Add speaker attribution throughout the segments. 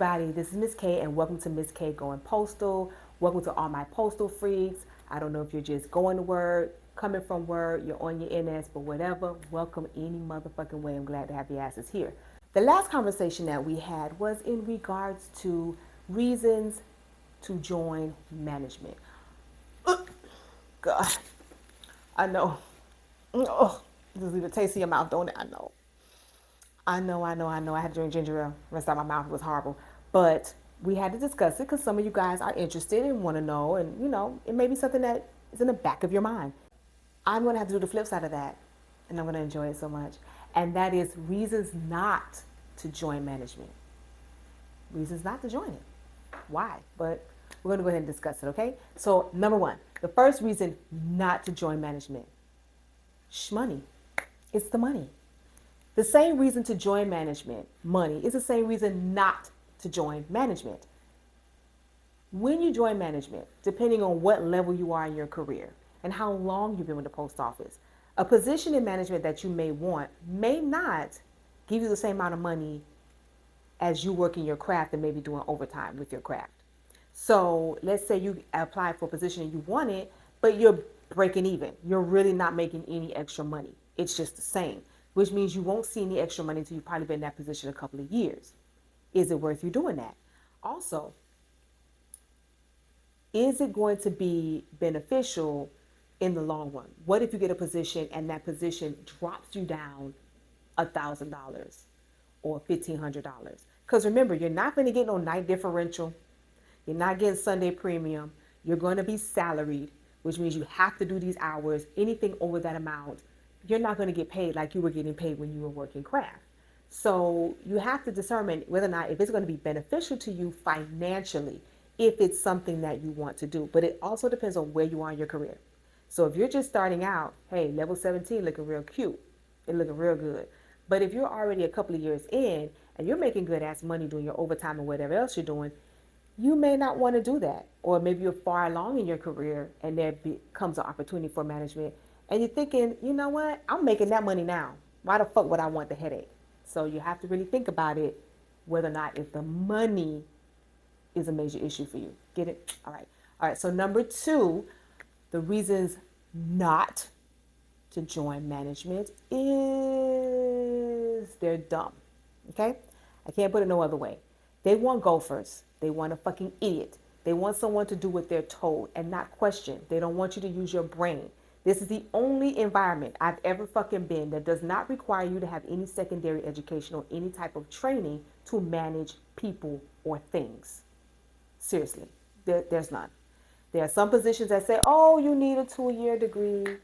Speaker 1: everybody, this is Miss K and welcome to Miss K Going Postal. Welcome to all my postal freaks. I don't know if you're just going to work, coming from work, you're on your NS, but whatever, welcome any motherfucking way. I'm glad to have your asses here. The last conversation that we had was in regards to reasons to join management. God, I know. Oh, just leave a taste in your mouth, don't it? I know. I had to drink ginger ale. Rest out my mouth. It was horrible. But we had to discuss it because some of you guys are interested and want to know. And, it may be something that is in the back of your mind. I'm going to have to do the flip side of that. And I'm going to enjoy it so much. And that is reasons not to join management. Reasons not to join it. Why? But we're going to go ahead and discuss it, okay? So, number one, the first reason not to join management. Money. It's the money. The same reason to join management, money, is the same reason not to join management. When you join management, depending on what level you are in your career and how long you've been with the post office, a position in management that you may want may not give you the same amount of money as you work in your craft and maybe doing overtime with your craft. So let's say you apply for a position and you want it, but you're breaking even. You're really not making any extra money. It's just the same, which means you won't see any extra money until you've probably been in that position a couple of years. Is it worth you doing that? Also, is it going to be beneficial in the long run? What if you get a position and that position drops you down $1,000 or $1,500? Because remember, you're not going to get no night differential. You're not getting Sunday premium. You're going to be salaried, which means you have to do these hours. Anything over that amount, you're not going to get paid like you were getting paid when you were working craft. So you have to determine whether or not if it's going to be beneficial to you financially, if it's something that you want to do. But it also depends on where you are in your career. So if you're just starting out, hey, level 17 looking real cute. It looking real good. But if you're already a couple of years in and you're making good ass money doing your overtime and whatever else you're doing, you may not want to do that. Or maybe you're far along in your career and there becomes an opportunity for management. And you're thinking, you know what? I'm making that money now. Why the fuck would I want the headache? So you have to really think about it, whether or not if the money is a major issue for you. Get it? All right. All right. So number two, the reasons not to join management is they're dumb. Okay? I can't put it no other way. They want gophers. They want a fucking idiot. They want someone to do what they're told and not question. They don't want you to use your brain. This is the only environment I've ever fucking been that does not require you to have any secondary education or any type of training to manage people or things. Seriously, there's none. There are some positions that say, oh, you need a 2-year degree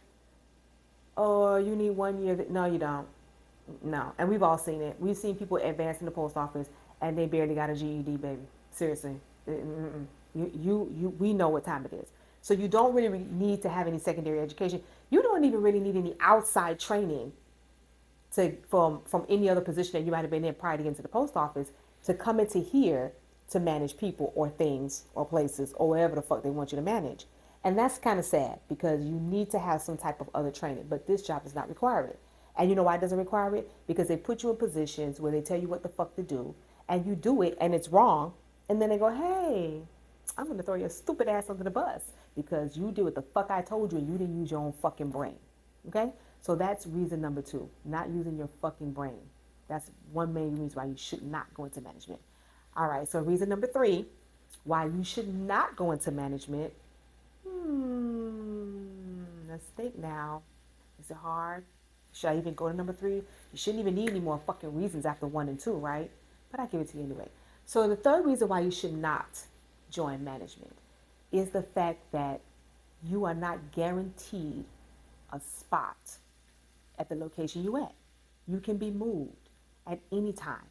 Speaker 1: or you need 1 year. No, you don't. No. And we've all seen it. We've seen people advance in the post office and they barely got a GED, baby. Seriously. We know what time it is. So you don't really need to have any secondary education. You don't even really need any outside training from any other position that you might have been in prior to getting to the post office to come into here to manage people or things or places or whatever the fuck they want you to manage. And that's kind of sad because you need to have some type of other training, but this job does not require it. And you know why it doesn't require it? Because they put you in positions where they tell you what the fuck to do and you do it and it's wrong. And then they go, hey, I'm going to throw your stupid ass under the bus because you did what the fuck I told you and you didn't use your own fucking brain. Okay? So that's reason number two, not using your fucking brain. That's one main reason why you should not go into management. All right, so reason number three, why you should not go into management. Let's think now. Is it hard? Should I even go to number three? You shouldn't even need any more fucking reasons after 1 and 2, right? But I give it to you anyway. So the third reason why you should not join management is the fact that you are not guaranteed a spot at the location you at. You can be moved at any time.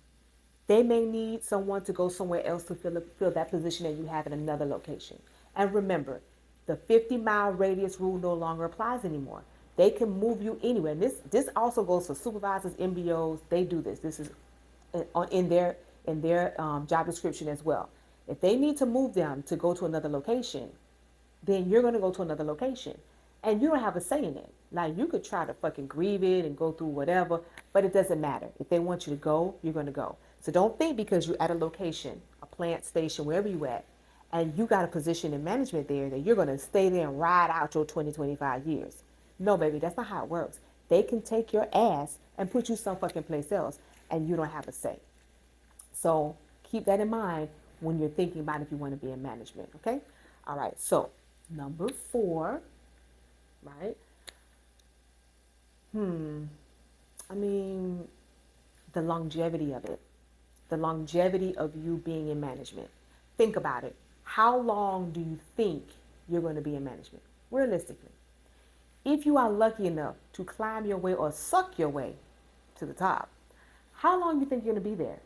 Speaker 1: They may need someone to go somewhere else to fill that position that you have in another location. And remember, the 50-mile radius rule no longer applies anymore. They can move you anywhere. And this also goes for supervisors, MBOs. They do this. This is in their job description as well. If they need to move them to go to another location, then you're going to go to another location. And you don't have a say in it. Like, you could try to fucking grieve it and go through whatever, but it doesn't matter. If they want you to go, you're going to go. So don't think because you're at a location, a plant station, wherever you at, and you got a position in management there that you're going to stay there and ride out your 20, 25 years. No, baby, that's not how it works. They can take your ass and put you some fucking place else, and you don't have a say. So keep that in mind when you're thinking about if you want to be in management, okay? All right, so number 4, right? I mean, the longevity of it, the longevity of you being in management. Think about it. How long do you think you're going to be in management? Realistically, if you are lucky enough to climb your way or suck your way to the top, how long do you think you're going to be there?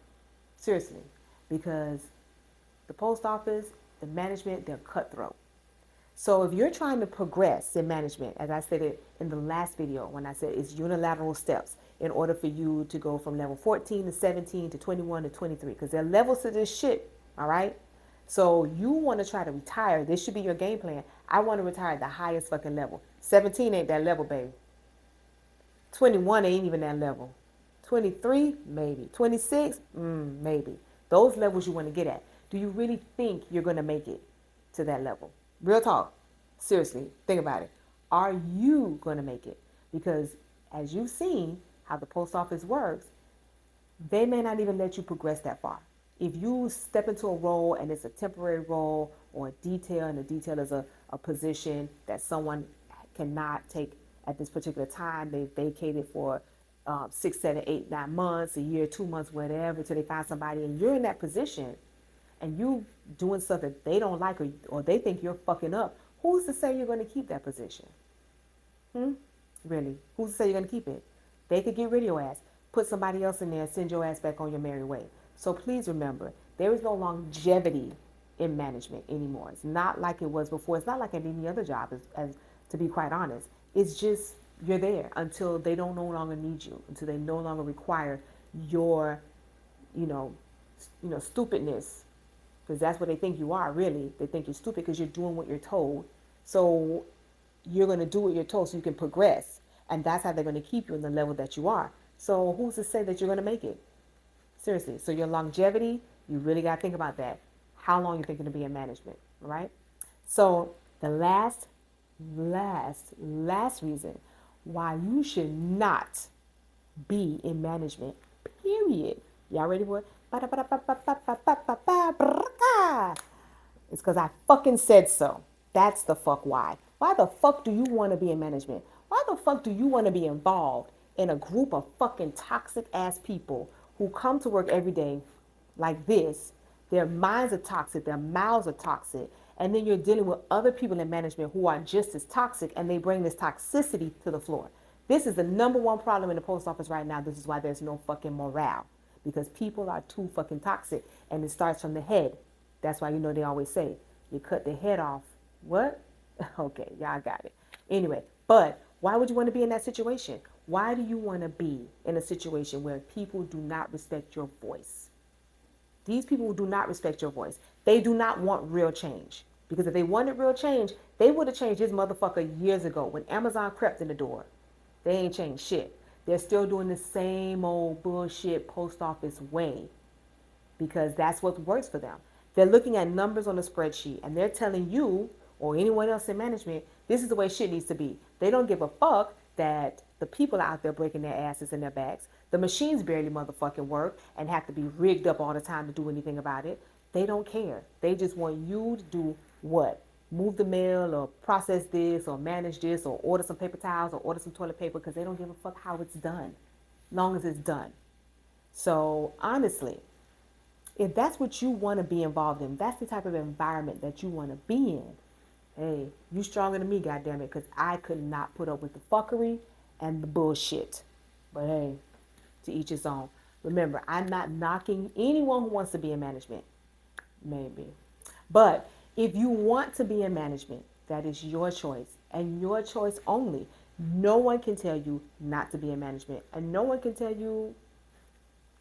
Speaker 1: Seriously, because the post office, the management, they're cutthroat. So if you're trying to progress in management, as I stated in the last video when I said it's unilateral steps in order for you to go from level 14 to 17 to 21 to 23, because there are levels to this shit, all right? So you want to try to retire. This should be your game plan. I want to retire at the highest fucking level. 17 ain't that level, baby. 21 ain't even that level. 23, maybe. 26, maybe. Those levels you want to get at. Do you really think you're going to make it to that level? Real talk. Seriously, think about it. Are you going to make it? Because as you've seen how the post office works, they may not even let you progress that far. If you step into a role and it's a temporary role or a detail, and the detail is a position that someone cannot take at this particular time, they vacated for 6, 7, 8, 9 months, a year, 2 months, whatever, till they find somebody, and you're in that position and you doing stuff that they don't like, or they think you're fucking up, who's to say you're going to keep that position? Really? Who's to say you're going to keep it? They could get rid of your ass, put somebody else in there, and send your ass back on your merry way. So please remember, there is no longevity in management anymore. It's not like it was before. It's not like at any other job, as to be quite honest. It's just you're there until they don't no longer need you, until they no longer require your, you know, stupidness, because that's what they think you are. Really, they think you're stupid because you're doing what you're told. So you're going to do what you're told so you can progress, and that's how they're going to keep you in the level that you are. So who's to say that you're going to make it? Seriously. So your longevity, you really got to think about that. How long you think you're going to be in management, all right? So the last reason why you should not be in management, period. Y'all ready for it? It's because I fucking said so. That's the fuck why. Why the fuck do you want to be in management? Why the fuck do you want to be involved in a group of fucking toxic ass people who come to work every day like this? Their minds are toxic, their mouths are toxic, and then you're dealing with other people in management who are just as toxic, and they bring this toxicity to the floor. This is the number one problem in the post office right now. This is why there's no fucking morale, because people are too fucking toxic, and it starts from the head. That's why they always say you cut the head off. What? Okay, y'all got it. Anyway, but why would you want to be in that situation? Why do you want to be in a situation where people do not respect your voice? These people do not respect your voice. They do not want real change. Because if they wanted real change, they would have changed this motherfucker years ago when Amazon crept in the door. They ain't changed shit. They're still doing the same old bullshit post office way, because that's what works for them. They're looking at numbers on a spreadsheet, and they're telling you or anyone else in management, this is the way shit needs to be. They don't give a fuck that the people out there breaking their asses in their backs. The machines barely motherfucking work and have to be rigged up all the time to do anything about it. They don't care. They just want you to do what? Move the mail or process this or manage this or order some paper towels or order some toilet paper, because they don't give a fuck how it's done, long as it's done. So honestly, if that's what you want to be involved in, that's the type of environment that you want to be in, hey, you stronger than me, goddammit, because I could not put up with the fuckery and the bullshit. But hey, to each his own. Remember, I'm not knocking anyone who wants to be in management. Maybe. But if you want to be in management, that is your choice and your choice only. No one can tell you not to be in management, and no one can tell you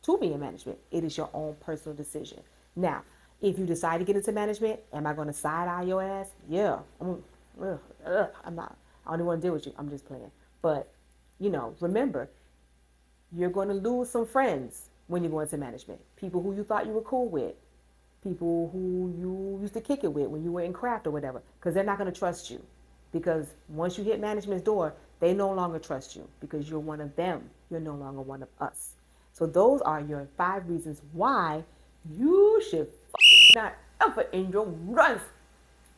Speaker 1: to be in management. It is your own personal decision. Now, if you decide to get into management, am I going to side eye your ass? Yeah. I'm not. I don't want to deal with you. I'm just playing. But, remember, you're going to lose some friends. when you go into management. People who you thought you were cool with, people who you used to kick it with when you were in craft or whatever, because they're not going to trust you. Because once you hit management's door, they no longer trust you because you're one of them. You're no longer one of us. So those are your 5 reasons why you should fucking not ever in your life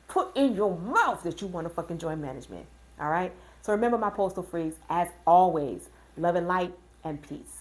Speaker 1: put in your mouth that you want to fucking join management. All right? So remember my postal phrase, as always, love and light and peace.